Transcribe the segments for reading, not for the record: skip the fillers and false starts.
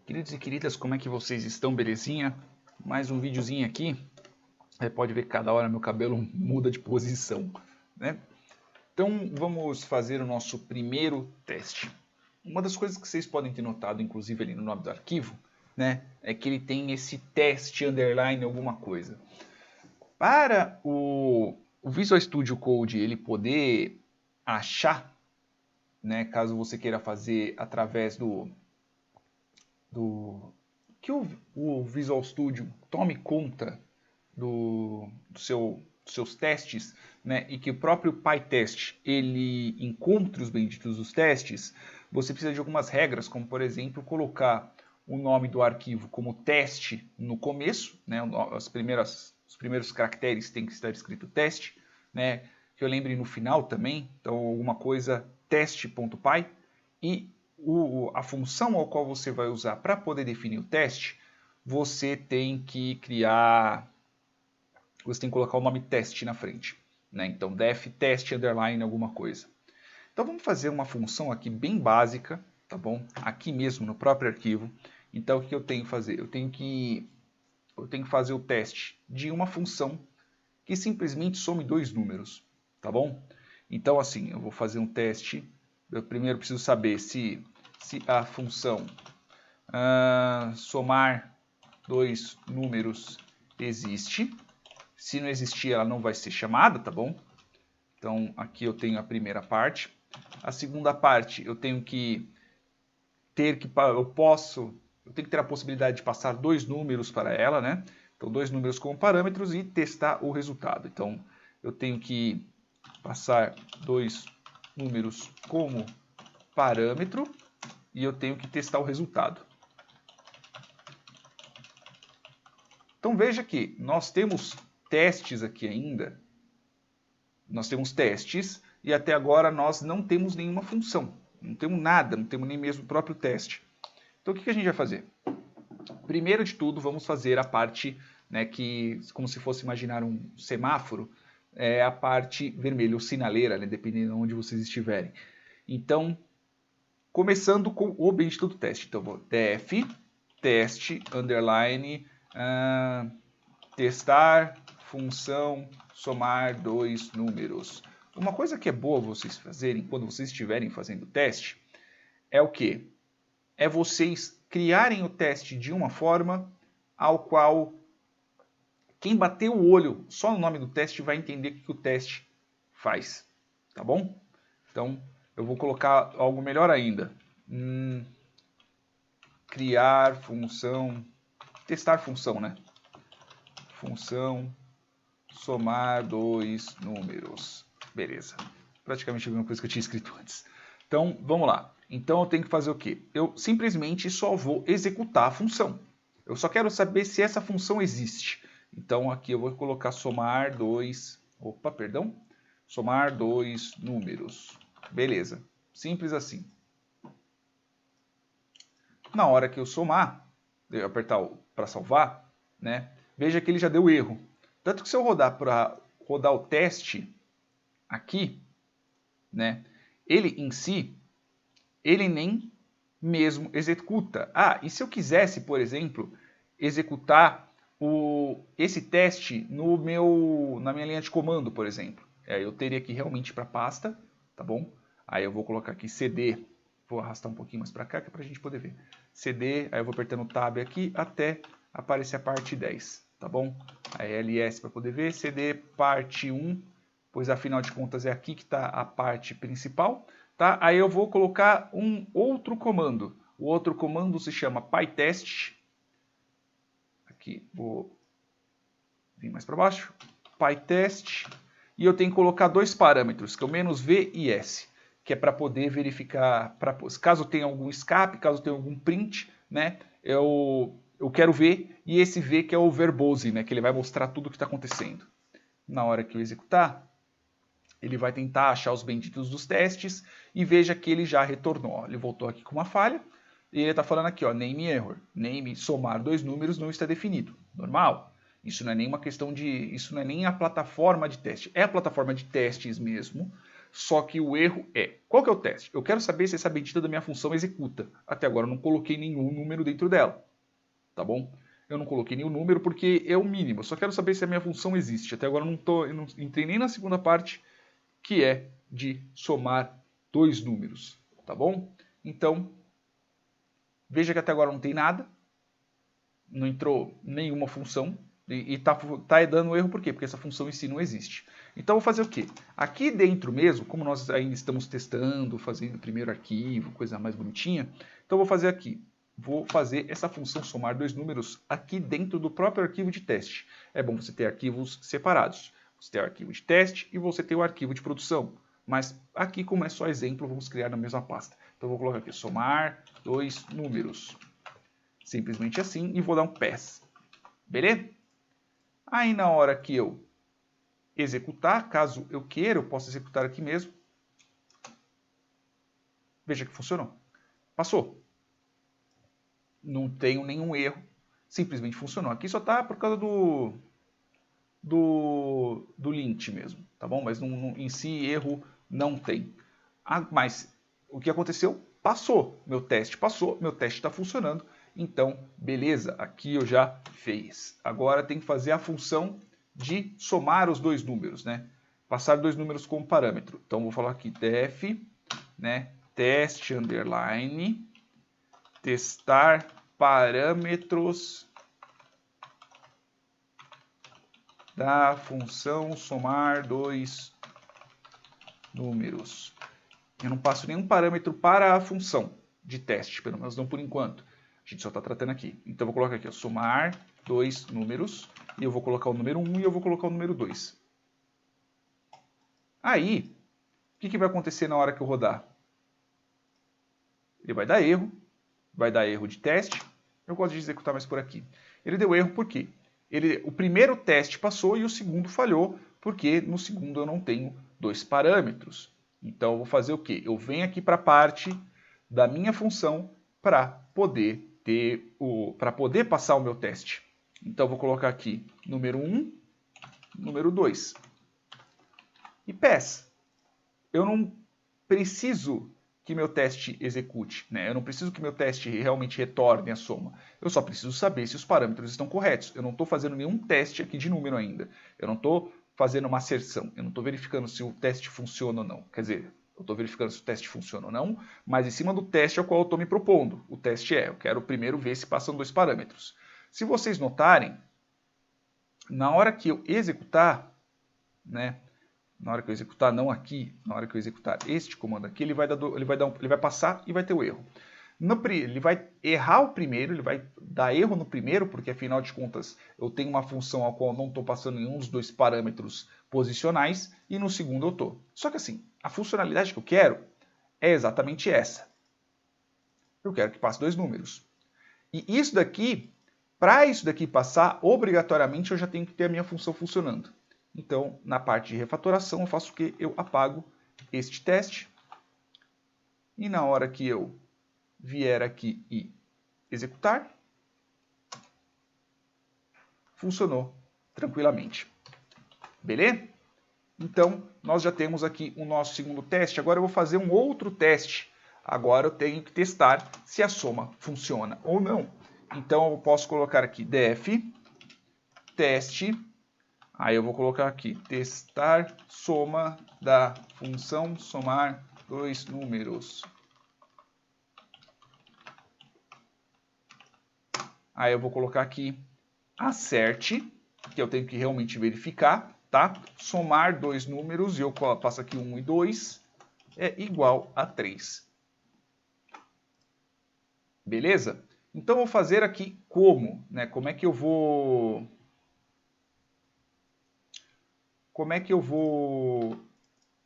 Queridos e queridas, como é que vocês estão? Belezinha? Mais um videozinho aqui. Pode ver que cada hora meu cabelo muda de posição, né? Então vamos fazer o nosso primeiro teste. Uma das coisas que vocês podem ter notado, inclusive ali no nome do arquivo, né, é que ele tem esse teste underline alguma coisa. Para o Visual Studio Code ele poder achar, né, caso você queira fazer através que o Visual Studio tome conta dos seus testes, né, e que o próprio PyTest ele encontre os benditos dos testes, você precisa de algumas regras, como por exemplo colocar o nome do arquivo como teste no começo, né, os primeiros caracteres tem que estar escrito teste, né, que eu lembre no final também, então alguma coisa teste.py, e a função ao qual você vai usar para poder definir o teste, você tem que colocar o nome teste na frente, né? Então def test underline alguma coisa. Então vamos fazer uma função aqui bem básica, tá bom? Aqui mesmo no próprio arquivo. Então o que eu tenho que fazer? Eu tenho que fazer o teste de uma função que simplesmente some dois números, tá bom? Então assim, eu vou fazer um teste. Eu primeiro preciso saber se a função somar dois números existe. Se não existir, ela não vai ser chamada, tá bom? Então aqui eu tenho a primeira parte. A segunda parte eu tenho que ter a possibilidade de passar dois números para ela, né? Então dois números como parâmetros e testar o resultado. Então eu tenho que passar dois números como parâmetro e eu tenho que testar o resultado. Então veja que nós temos testes aqui ainda. Nós temos testes e até agora nós não temos nenhuma função. Não temos nada, não temos nem mesmo o próprio teste. Então o que a gente vai fazer? Primeiro de tudo, vamos fazer a parte, né, que, como se fosse imaginar um semáforo, é a parte vermelha, ou sinaleira, né, dependendo de onde vocês estiverem. Então, começando com o bendito do teste. Então, vou def teste underline testar função somar dois números. Uma coisa que é boa vocês fazerem quando vocês estiverem fazendo o teste é o quê? É vocês criarem o teste de uma forma ao qual quem bater o olho só no nome do teste vai entender o que o teste faz, tá bom? Então, eu vou colocar algo melhor ainda. Criar função, testar função, né? Função somar dois números. Beleza. Praticamente a mesma coisa que eu tinha escrito antes. Então, vamos lá. Então, eu tenho que fazer o quê? Eu simplesmente só vou executar a função. Eu só quero saber se essa função existe. Então, aqui eu vou colocar somar dois... Opa, perdão. Somar dois números. Beleza. Simples assim. Na hora que eu somar, eu apertar para salvar, né? Veja que ele já deu erro. Tanto que se eu rodar para rodar o teste aqui, né? Ele em si, ele nem mesmo executa. Ah, e se eu quisesse, por exemplo, executar esse teste na minha linha de comando, por exemplo, eu teria que realmente ir para a pasta, tá bom? Aí eu vou colocar aqui cd, vou arrastar um pouquinho mais para cá, que é para a gente poder ver. cd, aí eu vou apertando o tab aqui até aparecer a parte 10, tá bom? Aí ls para poder ver, cd parte 1, pois afinal de contas é aqui que está a parte principal. Tá? Aí eu vou colocar um outro comando. O outro comando se chama pytest. Aqui, vou vir mais para baixo. Pytest. E eu tenho que colocar dois parâmetros, que é o "-v" e "s", que é para poder verificar, caso tenha algum escape, caso tenha algum print, né? Eu quero ver, e esse "v" que é o verbose, né? Que ele vai mostrar tudo o que está acontecendo. Na hora que eu executar, ele vai tentar achar os benditos dos testes e veja que ele já retornou. Ele voltou aqui com uma falha e ele está falando aqui, ó, name error. Name, somar dois números não está definido. Normal. Isso não é nem uma questão de... Isso não é nem a plataforma de teste. É a plataforma de testes mesmo, só que o erro é... Qual que é o teste? Eu quero saber se essa bendita da minha função executa. Até agora eu não coloquei nenhum número dentro dela, tá bom? Eu não coloquei nenhum número porque é o mínimo. Eu só quero saber se a minha função existe. Até agora eu não entrei nem na segunda parte, que é de somar dois números, tá bom? Então, veja que até agora não tem nada. Não entrou nenhuma função. E tá dando erro por quê? Porque essa função em si não existe. Então, eu vou fazer o quê? Aqui dentro mesmo, como nós ainda estamos testando, fazendo o primeiro arquivo, coisa mais bonitinha, então eu vou fazer aqui. Vou fazer essa função somar dois números aqui dentro do próprio arquivo de teste. É bom você ter arquivos separados. Você tem o arquivo de teste e você tem o arquivo de produção. Mas aqui, como é só exemplo, vamos criar na mesma pasta. Então, eu vou colocar aqui, somar dois números. Simplesmente assim, e vou dar um pass. Beleza? Aí, na hora que eu executar, caso eu queira, eu posso executar aqui mesmo. Veja que funcionou. Passou. Não tenho nenhum erro. Simplesmente funcionou. Aqui só está por causa do lint mesmo, tá bom? Mas em si, erro não tem. Mas o que aconteceu? Passou. Meu teste passou, meu teste está funcionando. Então, beleza, aqui eu já fiz. Agora tem que fazer a função de somar os dois números, né? Passar dois números como parâmetro. Então, vou falar aqui def, né? Teste underline, testar parâmetros da função somar dois números. Eu não passo nenhum parâmetro para a função de teste, pelo menos não por enquanto. A gente só está tratando aqui. Então, eu vou colocar aqui, ó, somar dois números, e eu vou colocar o número 1 e eu vou colocar o número 2. Aí, o que vai acontecer na hora que eu rodar? Ele vai dar erro de teste. Eu gosto de executar mais por aqui. Ele deu erro por quê? O primeiro teste passou e o segundo falhou, porque no segundo eu não tenho dois parâmetros. Então, eu vou fazer o quê? Eu venho aqui para a parte da minha função para poder passar o meu teste. Então, eu vou colocar aqui número 1, número 2. E pass. Eu não preciso que meu teste execute, né? Eu não preciso que meu teste realmente retorne a soma. Eu só preciso saber se os parâmetros estão corretos. Eu não estou fazendo nenhum teste aqui de número ainda. Eu não estou fazendo uma asserção. Eu não estou verificando se o teste funciona ou não. Quer dizer, eu estou verificando se o teste funciona ou não, mas em cima do teste ao qual eu estou me propondo. O teste eu quero primeiro ver se passam dois parâmetros. Se vocês notarem, na hora que eu executar, né? Na hora que eu executar, não aqui, na hora que eu executar este comando aqui, ele vai passar e vai ter o erro. Ele vai errar o primeiro, ele vai dar erro no primeiro, porque afinal de contas eu tenho uma função a qual eu não estou passando nenhum dos dois parâmetros posicionais, e no segundo eu estou. Só que assim, a funcionalidade que eu quero é exatamente essa. Eu quero que passe dois números. E isso daqui, para isso daqui passar, obrigatoriamente eu já tenho que ter a minha função funcionando. Então, na parte de refatoração, eu faço o quê? Eu apago este teste. E na hora que eu vier aqui e executar, funcionou tranquilamente. Beleza? Então, nós já temos aqui o nosso segundo teste. Agora eu vou fazer um outro teste. Agora eu tenho que testar se a soma funciona ou não. Então, eu posso colocar aqui def teste. Aí eu vou colocar aqui, testar soma da função somar dois números. Aí eu vou colocar aqui, acerte, que eu tenho que realmente verificar, tá? Somar dois números, e eu passo aqui 1 e 2, é igual a 3. Beleza? Então eu vou fazer aqui como, né? Como é que eu vou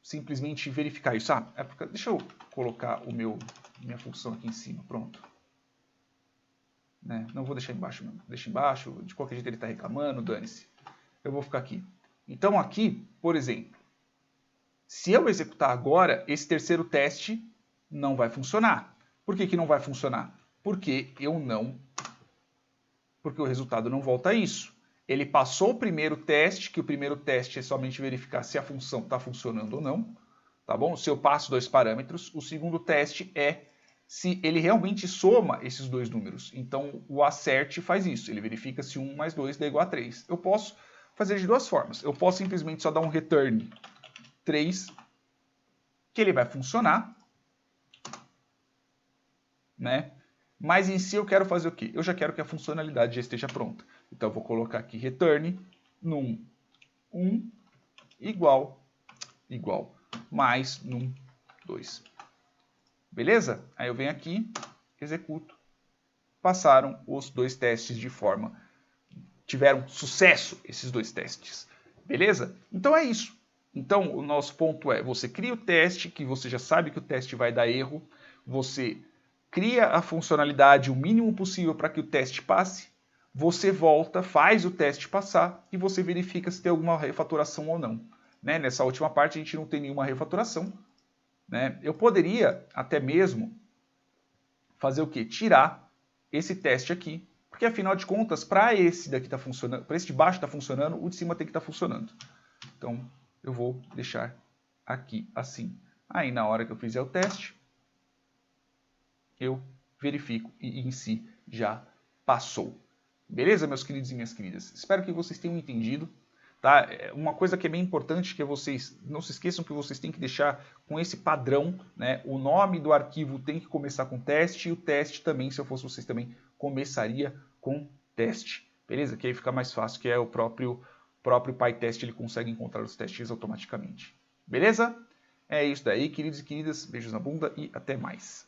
simplesmente verificar isso? Deixa eu colocar minha função aqui em cima, pronto. Né? Não vou deixar embaixo mesmo, deixa embaixo, de qualquer jeito ele está reclamando, dane-se. Eu vou ficar aqui. Então aqui, por exemplo, se eu executar agora, esse terceiro teste não vai funcionar. Por que não vai funcionar? Porque o resultado não volta a isso. Ele passou o primeiro teste, que o primeiro teste é somente verificar se a função está funcionando ou não. tá bom? Se eu passo 2 parâmetros, o segundo teste é se ele realmente soma esses dois números. Então, o assert faz isso, ele verifica se 1 mais 2 dá igual a 3. Eu posso fazer de duas formas. Eu posso simplesmente só dar um return 3, que ele vai funcionar, né? Mas em si eu quero fazer o quê? Eu já quero que a funcionalidade já esteja pronta. Então eu vou colocar aqui return num 1 igual mais num 2. Beleza? Aí eu venho aqui, executo. Passaram os dois testes de forma... Tiveram sucesso esses dois testes. Beleza? Então é isso. Então o nosso ponto é, você cria o teste, que você já sabe que o teste vai dar erro. Você cria a funcionalidade o mínimo possível para que o teste passe. Você volta, faz o teste passar e você verifica se tem alguma refatoração ou não. Né? Nessa última parte a gente não tem nenhuma refatoração. Né? Eu poderia até mesmo fazer o quê? Tirar esse teste aqui, porque afinal de contas, para esse daqui tá funcionando, para esse de baixo está funcionando, o de cima tem que estar funcionando. Então eu vou deixar aqui assim. Aí na hora que eu fizer o teste, eu verifico e em si já passou. Beleza, meus queridos e minhas queridas? Espero que vocês tenham entendido. Tá? Uma coisa que é bem importante que vocês não se esqueçam que vocês têm que deixar com esse padrão, né? O nome do arquivo tem que começar com teste e o teste também, se eu fosse vocês também, começaria com teste. Beleza? Que aí fica mais fácil, que é o próprio PyTest, ele consegue encontrar os testes automaticamente. Beleza? É isso daí, queridos e queridas. Beijos na bunda e até mais.